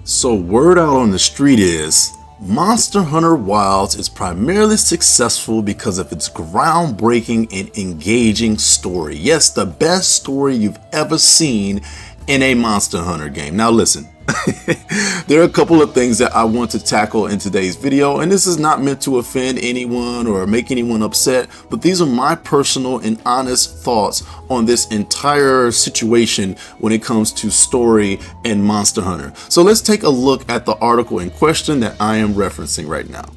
So word out on the street is Monster Hunter Wilds is primarily successful because of its groundbreaking and engaging story. Yes, the best story you've ever seen in a Monster Hunter game. Now listen, there are a couple of things that I want to tackle in today's video, and this is not meant to offend anyone or make anyone upset, but these are my personal and honest thoughts on this entire situation when it comes to story and Monster Hunter. So let's take a look at the article in question that I am referencing right now.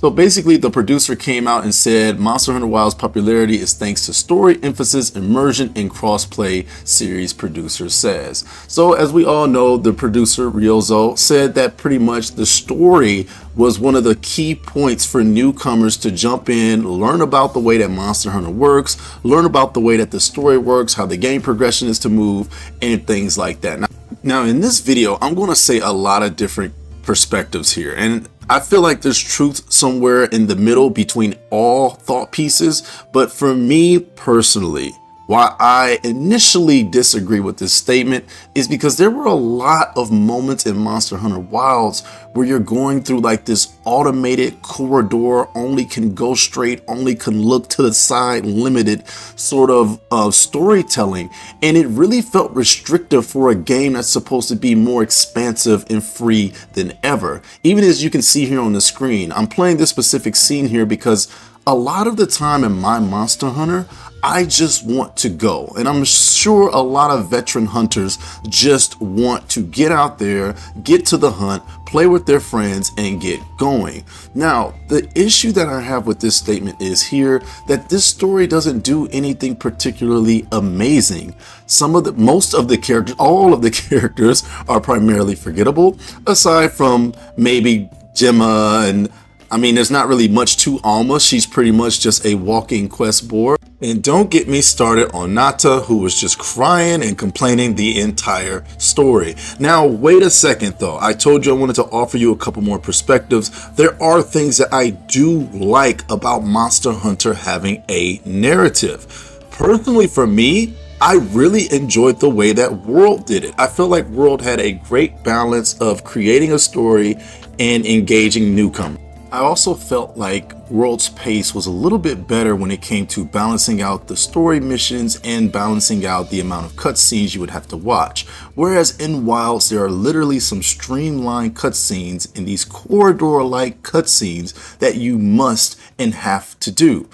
So basically, the producer came out and said Monster Hunter Wilds' popularity is thanks to story, emphasis, immersion, and crossplay, series producer says. So as we all know, the producer, Ryozo, said that pretty much the story was one of the key points for newcomers to jump in, learn about the way that Monster Hunter works, learn about the way that the story works, how the game progression is to move, and things like that. Now in this video, I'm going to say a lot of different perspectives here, and I feel like there's truth somewhere in the middle between all thought pieces, but for me personally, why I initially disagree with this statement is because there were a lot of moments in Monster Hunter Wilds where you're going through like this automated corridor, only can go straight, only can look to the side, limited sort of storytelling. And it really felt restrictive for a game that's supposed to be more expansive and free than ever. Even as you can see here on the screen, I'm playing this specific scene here because a lot of the time in my Monster Hunter, I just want to go, and I'm sure a lot of veteran hunters just want to get out there, get to the hunt, play with their friends, and get going. Now, the issue that I have with this statement is here that this story doesn't do anything particularly amazing. Most of the characters, all of the characters are primarily forgettable, aside from maybe Gemma, and I mean, there's not really much to Alma. She's pretty much just a walking quest board. And don't get me started on Nata, who was just crying and complaining the entire story. Now, wait a second though. I told you I wanted to offer you a couple more perspectives. There are things that I do like about Monster Hunter having a narrative. Personally, for me, I really enjoyed the way that World did it. I feel like World had a great balance of creating a story and engaging newcomers. I also felt like World's pace was a little bit better when it came to balancing out the story missions and balancing out the amount of cutscenes you would have to watch. Whereas in Wilds, there are literally some streamlined cutscenes in these corridor-like cutscenes that you must and have to do.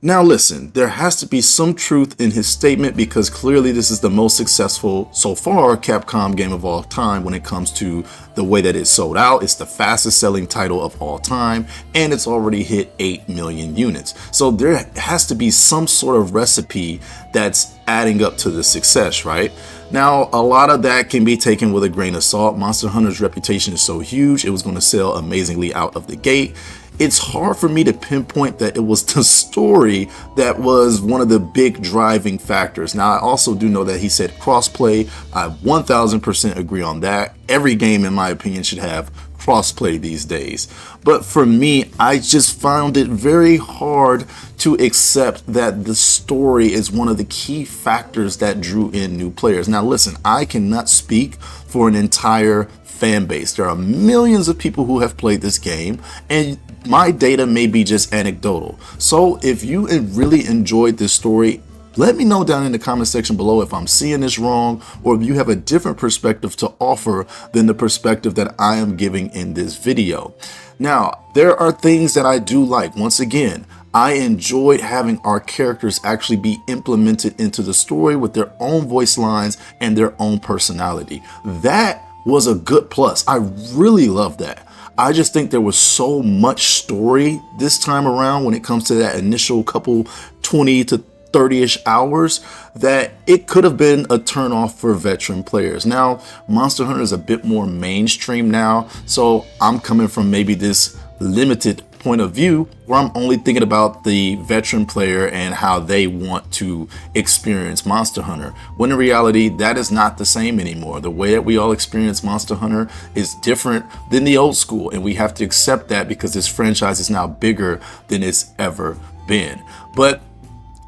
Now listen, there has to be some truth in his statement because clearly this is the most successful so far Capcom game of all time when it comes to the way that it's sold out. It's the fastest selling title of all time, and it's already hit 8 million units. So there has to be some sort of recipe that's adding up to the success, right? Now, a lot of that can be taken with a grain of salt. Monster Hunter's reputation is so huge, it was going to sell amazingly out of the gate. It's hard for me to pinpoint that it was the story that was one of the big driving factors. Now, I also do know that he said crossplay. I 1000% agree on that. Every game, in my opinion, should have crossplay these days. But for me, I just found it very hard to accept that the story is one of the key factors that drew in new players. Now, listen, I cannot speak for an entire fan base. There are millions of people who have played this game, and my data may be just anecdotal. So if you really enjoyed this story, let me know down in the comment section below if I'm seeing this wrong, or if you have a different perspective to offer than the perspective that I am giving in this video. Now, there are things that I do like. Once again, I enjoyed having our characters actually be implemented into the story with their own voice lines and their own personality. That was a good plus. I really love that. I just think there was so much story this time around when it comes to that initial couple 20 to 30-ish hours that it could have been a turnoff for veteran players. Now, Monster Hunter is a bit more mainstream now, so I'm coming from maybe this limited point of view where I'm only thinking about the veteran player and how they want to experience Monster Hunter, when in reality that is not the same anymore. The way that we all experience Monster Hunter is different than the old school, and we have to accept that because this franchise is now bigger than it's ever been. But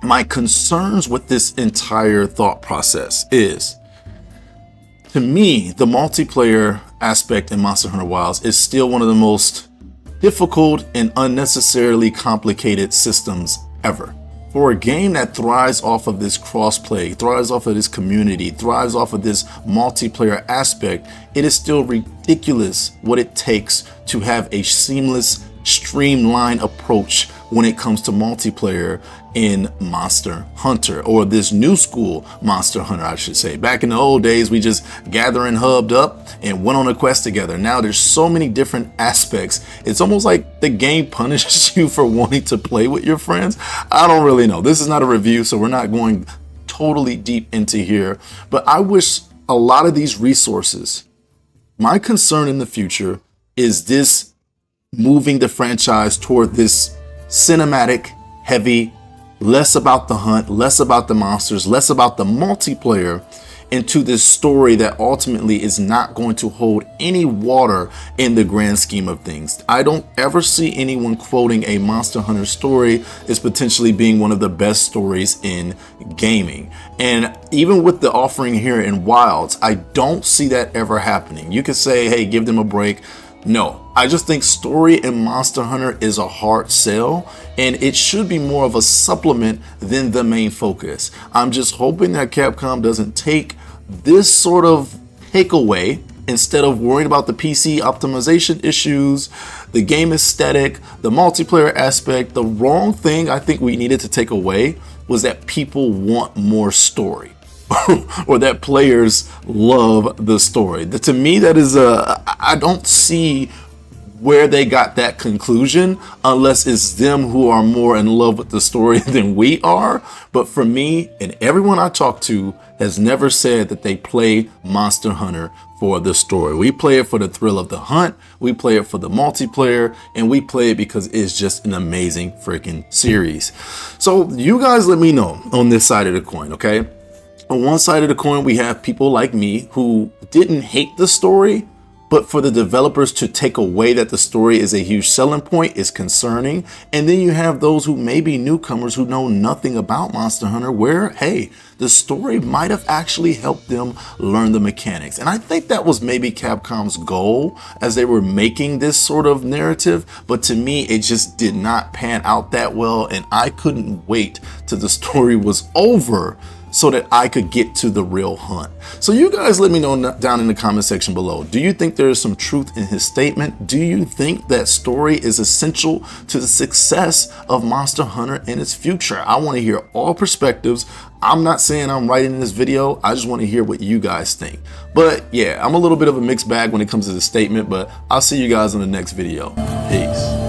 my concerns with this entire thought process is To me, the multiplayer aspect in Monster Hunter Wilds is still one of the most difficult and unnecessarily complicated systems ever. For a game that thrives off of this crossplay, thrives off of this community, thrives off of this multiplayer aspect, it is still ridiculous what it takes to have a seamless, streamlined approach when it comes to multiplayer in Monster Hunter, or this new school Monster Hunter, I should say. Back in the old days, we just gathered and hubbed up and went on a quest together. Now there's so many different aspects. It's almost like the game punishes you for wanting to play with your friends. I don't really know. This is not a review, so we're not going totally deep into here, but I wish a lot of these resources, my concern in the future is this moving the franchise toward this cinematic heavy, less about the hunt, less about the monsters, less about the multiplayer, into this story that ultimately is not going to hold any water in the grand scheme of things. I don't ever see anyone quoting a Monster Hunter story as potentially being one of the best stories in gaming. And even with the offering here in Wilds, I don't see that ever happening. You could say, hey, give them a break. No, I just think story in Monster Hunter is a hard sell, and it should be more of a supplement than the main focus. I'm just hoping that Capcom doesn't take this sort of takeaway, instead of worrying about the PC optimization issues, the game aesthetic, the multiplayer aspect. The wrong thing I think we needed to take away was that people want more story. Or that players love the story. To me, that is I don't see where they got that conclusion, unless it's them who are more in love with the story than we are. But for me, and everyone I talk to has never said that they play Monster Hunter for the story. We play it for the thrill of the hunt, we play it for the multiplayer, and we play it because it's just an amazing freaking series. So you guys let me know on this side of the coin, okay? On one side of the coin, we have people like me who didn't hate the story, but for the developers to take away that the story is a huge selling point is concerning. And then you have those who may be newcomers who know nothing about Monster Hunter, where, hey, the story might have actually helped them learn the mechanics. And I think that was maybe Capcom's goal as they were making this sort of narrative. But to me, it just did not pan out that well. And I couldn't wait till the story was over so that I could get to the real hunt. So you guys let me know down in the comment section below. Do you think there is some truth in his statement? Do you think that story is essential to the success of Monster Hunter in its future? I want to hear all perspectives. I'm not saying I'm right in this video. I just want to hear what you guys think. But yeah, I'm a little bit of a mixed bag when it comes to the statement, but I'll see you guys in the next video. Peace.